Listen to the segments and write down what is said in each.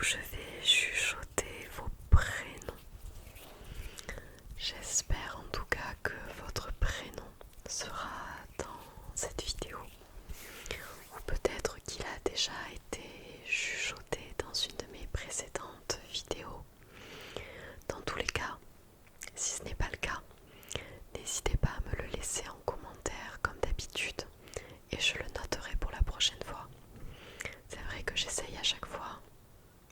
je vais chuchoter vos prénoms. J'espère en tout cas que votre prénom sera dans cette vidéo, ou peut-être qu'il a déjà été chuchoté dans une de mes précédentes vidéos. Dans tous les cas, si ce n'est pas le cas, n'hésitez pas à me le laisser en commentaire comme d'habitude et je le noterai pour la prochaine fois. C'est vrai que j'essaye à chaque fois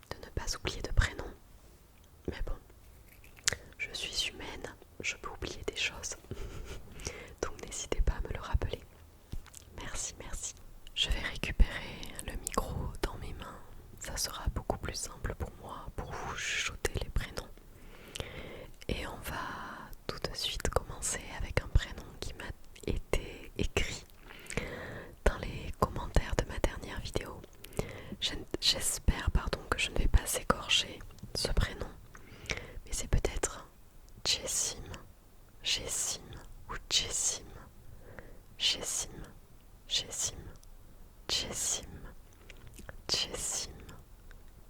de ne pas oublier de prénom, mais bon, je suis humaine, je peux oublier des choses. Donc n'hésitez pas à me le rappeler. Merci, merci. Je vais récupérer le micro dans mes mains. Ça sera beaucoup plus simple pour moi, pour vous chuchoter les prénoms. Et on va tout de suite commencer avec un prénom qui m'a été écrit dans les commentaires de ma dernière vidéo. J'espère que je ne vais pas s'égorger ce prénom, mais c'est peut-être Jessim, Jessim ou Jessim, Jessim, Jessim, Jessim, Jessim,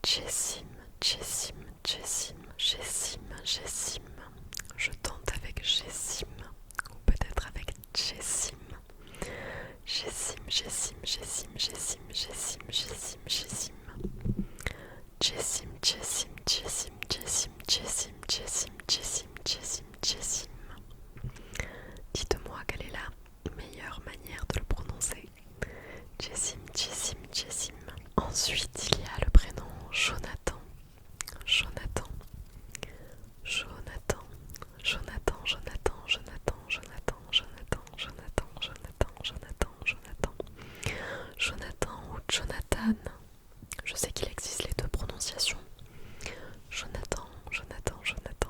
Jessim, Jessim, Jessim, Jessim, Jessim. Je tente avec Jessim ou peut-être avec Jessim. Jessim, Jessim, Jessim, Jessim, Jessim, Jessim, Jessim. Jessim, Jessim, Jessim, Jessim, Jessim, Jessim, Jessim, Jessim, Jessim. Dites-moi quelle est la meilleure manière de le prononcer. Jessim, Jessim, Jessim. Ensuite, il y a le prénom Jonathan. Jonathan. Jonathan. Jonathan, Jonathan, Jonathan, Jonathan, Jonathan, Jonathan, Jonathan, Jonathan, Jonathan. Jonathan ou Jonathan. Je sais qu'il existe les deux prononciations. Jonathan, Jonathan, Jonathan,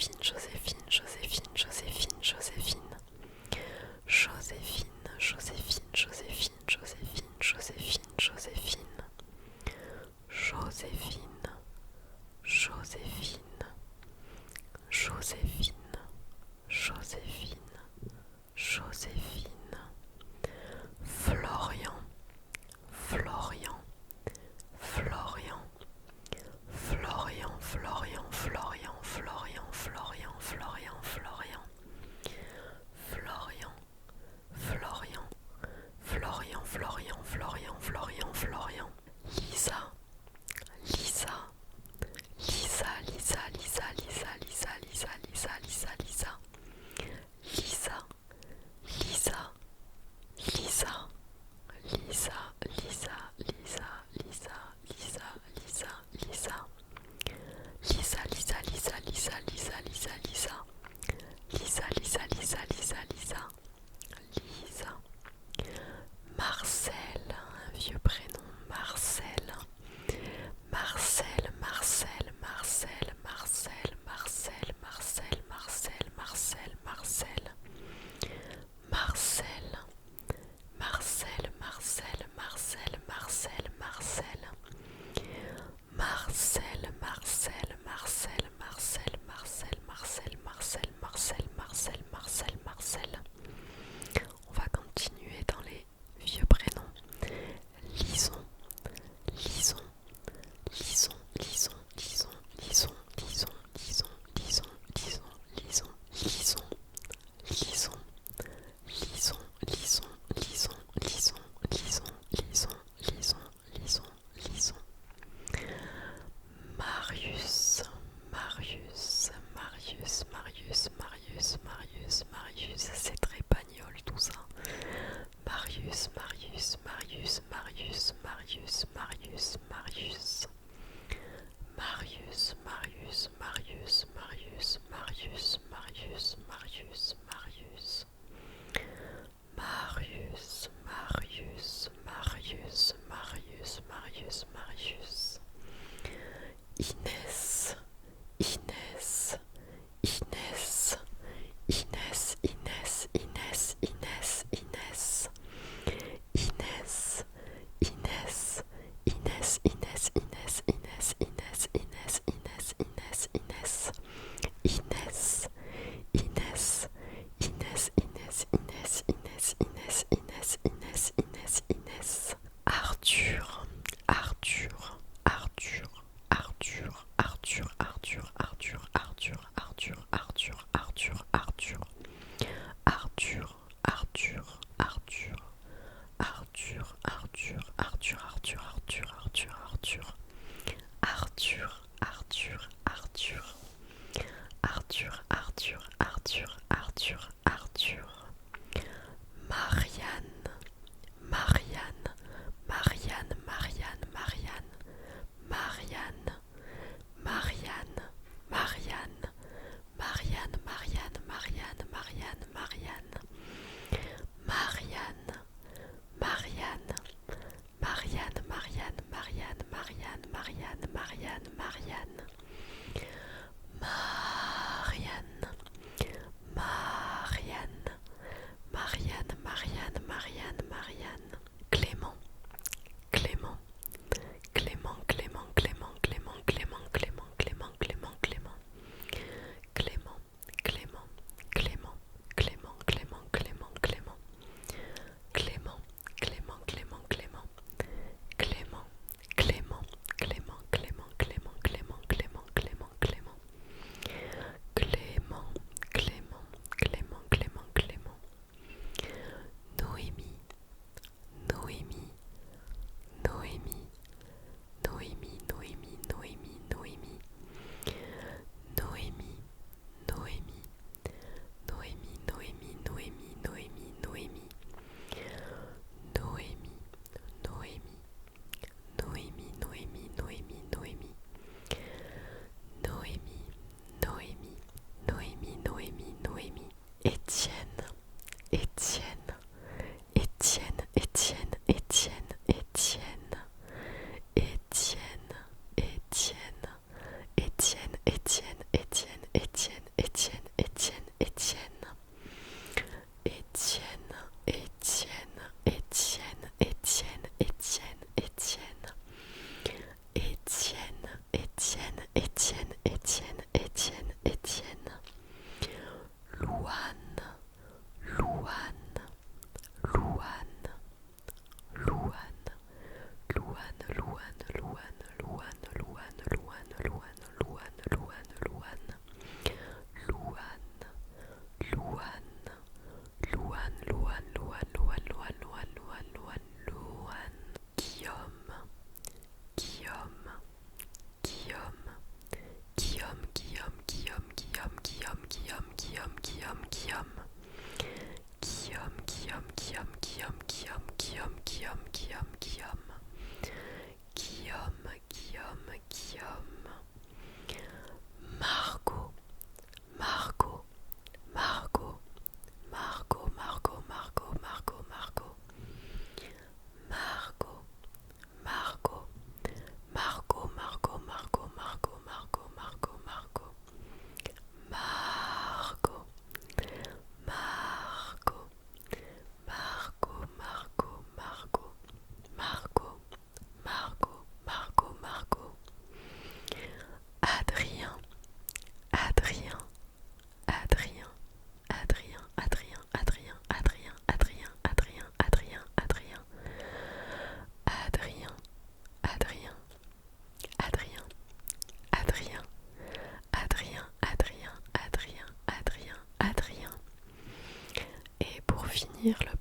finir le